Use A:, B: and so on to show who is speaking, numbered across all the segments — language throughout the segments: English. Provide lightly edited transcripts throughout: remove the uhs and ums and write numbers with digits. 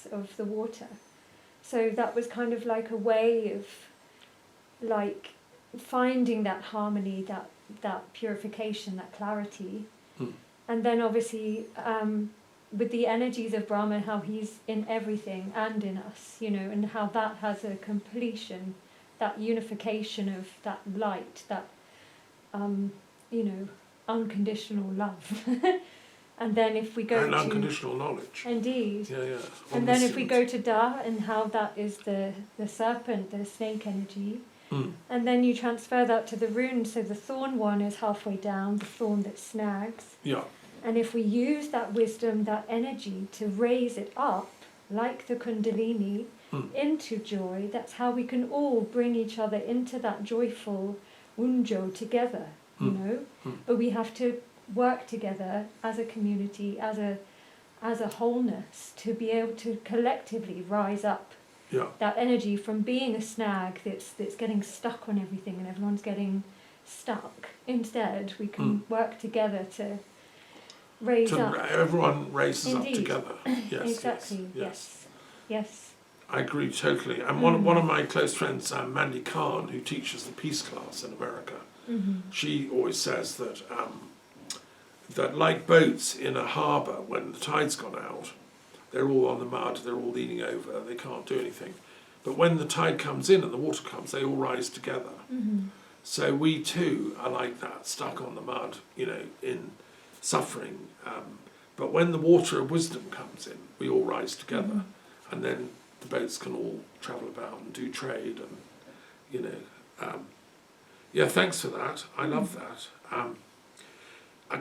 A: depths of the water. So that was kind of like a way of like finding that harmony, that purification, that clarity. And then obviously with the energies of Brahma, how he's in everything and in us, you know, and how that has a completion, that unification of that light, that, you know, unconditional love. And then if we go
B: and
A: to...
B: unconditional knowledge.
A: Indeed.
B: Yeah.
A: And then if we go to Da, and how that is the serpent, the snake energy, and then you transfer that to the rune, so the thorn one is halfway down, the thorn that snags.
B: Yeah.
A: And if we use that wisdom, that energy, to raise it up, like the Kundalini, into joy, that's how we can all bring each other into that joyful unjo together, you know? But we have to work together as a community, as a wholeness, to be able to collectively rise up that energy from being a snag that's getting stuck on everything and everyone's getting stuck. Instead, we can work together to raise up.
B: Everyone raises
A: Indeed.
B: up together. Yes.
A: Exactly. Yes.
B: I agree totally. And one of my close friends, Mandy Khan, who teaches the peace class in America, she always says that that like boats in a harbour, when the tide's gone out, they're all on the mud, they're all leaning over, they can't do anything. But when the tide comes in and the water comes, they all rise together. So we too are like that, stuck on the mud, you know, in suffering. But when the water of wisdom comes in, we all rise together. And then the boats can all travel about and do trade and, you know. Yeah, thanks for that. I love that.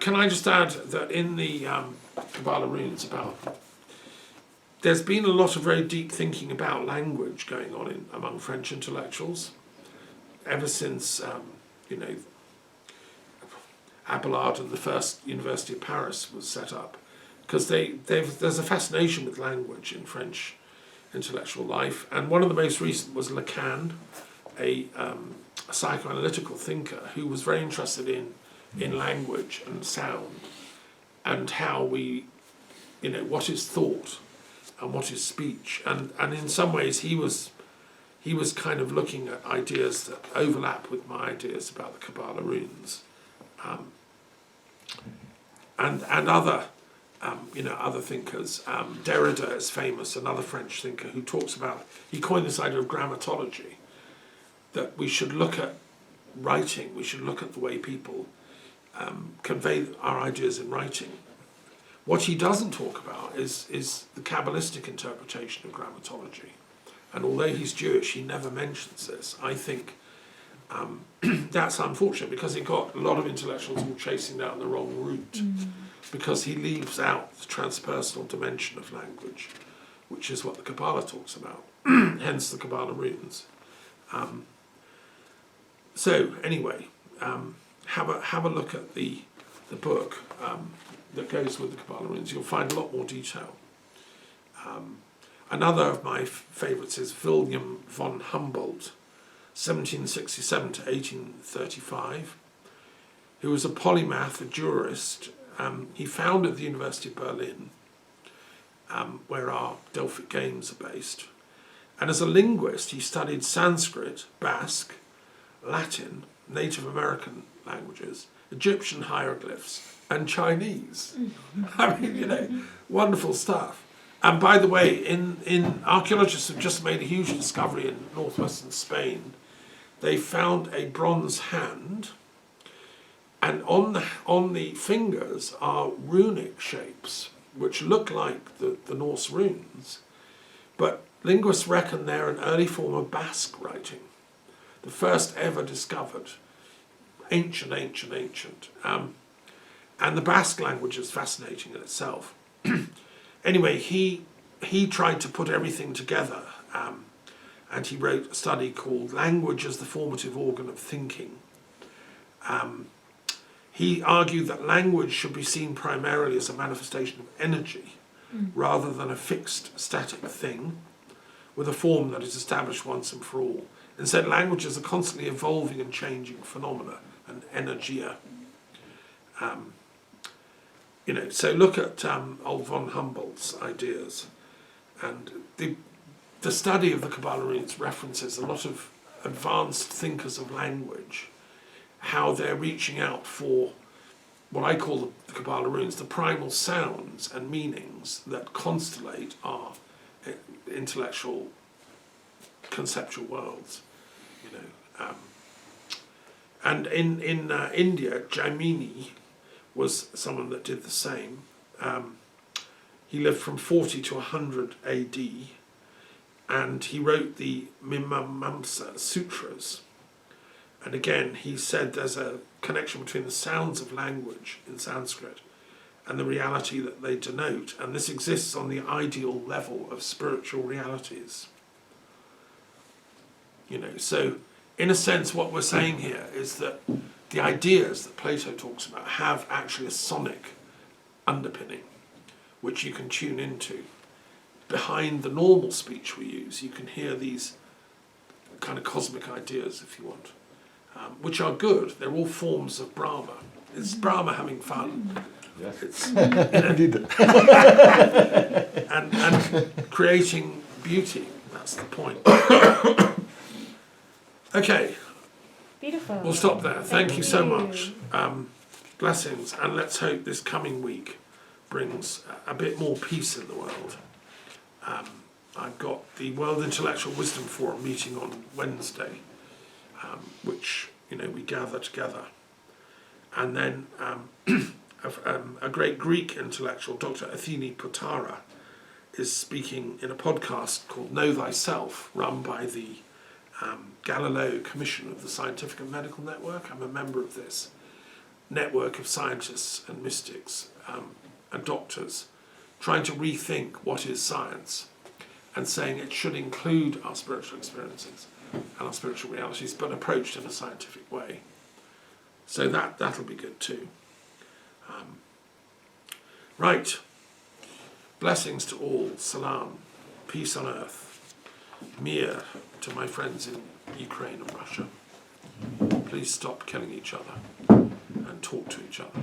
B: Can I just add that in the Kabbalah runes there's been a lot of very deep thinking about language going on among French intellectuals ever since, you know, Abelard and the first University of Paris was set up, because there's a fascination with language in French intellectual life, and one of the most recent was Lacan, a psychoanalytical thinker who was very interested in language and sound, and how we, you know, what is thought and what is speech, and in some ways he was kind of looking at ideas that overlap with my ideas about the Kabbalah runes, and other you know, other thinkers. Derrida is famous, another French thinker who talks about, he coined this idea of grammatology, that we should look at writing, we should look at the way people convey our ideas in writing. What he doesn't talk about is the Kabbalistic interpretation of grammatology. And although he's Jewish, he never mentions this. I think that's unfortunate, because it got a lot of intellectuals all chasing down the wrong route, because he leaves out the transpersonal dimension of language, which is what the Kabbalah talks about, hence the Kabbalah runes. So anyway, have a look at the book that goes with the Kabbalah runes. You'll find a lot more detail. Another of my favourites is William von Humboldt, 1767 to 1835, who was a polymath, a jurist. He founded the University of Berlin, where our Delphic Games are based. And as a linguist, he studied Sanskrit, Basque, Latin, Native American languages, Egyptian hieroglyphs, and Chinese. I mean, you know, wonderful stuff. And by the way, archaeologists have just made a huge discovery in northwestern Spain. They found a bronze hand, and on the fingers are runic shapes, which look like the Norse runes. But linguists reckon they're an early form of Basque writing, the first ever discovered, ancient. And the Basque language is fascinating in itself. Anyway, he tried to put everything together, and he wrote a study called Language as the Formative Organ of Thinking. He argued that language should be seen primarily as a manifestation of energy, rather than a fixed, static thing, with a form that is established once and for all. Instead, language is a constantly evolving and changing phenomena, an energia. You know, so look at old von Humboldt's ideas, and the study of the Kabbalah runes references a lot of advanced thinkers of language, how they're reaching out for what I call the Kabbalah runes, the primal sounds and meanings that constellate our intellectual, conceptual worlds, you know. And in India, Jaimini was someone that did the same. He lived from 40 to 100 AD, and he wrote the Mimamsa Sutras. And again, he said there's a connection between the sounds of language in Sanskrit and the reality that they denote, and this exists on the ideal level of spiritual realities. You know, so in a sense what we're saying here is that the ideas that Plato talks about have actually a sonic underpinning, which you can tune into. Behind the normal speech we use, you can hear these kind of cosmic ideas, if you want, which are good. They're all forms of Brahma. It's Brahma having fun.
C: Yes.
B: It's,
C: Indeed.
B: and creating beauty. That's the point. Okay,
A: Beautiful.
B: we'll stop there. Thank you so much. Blessings, and let's hope this coming week brings a bit more peace in the world. I've got the World Intellectual Wisdom Forum meeting on Wednesday, which, you know, we gather together. And then a great Greek intellectual, Dr. Athene Potara, is speaking in a podcast called Know Thyself, run by the Galileo Commission of the Scientific and Medical Network. I'm a member of this network of scientists and mystics and doctors trying to rethink what is science and saying it should include our spiritual experiences and our spiritual realities, but approached in a scientific way. So that'll be good too. Right. Blessings to all. Salam. Peace on earth. Mir to my friends in Ukraine and Russia. Please stop killing each other and talk to each other.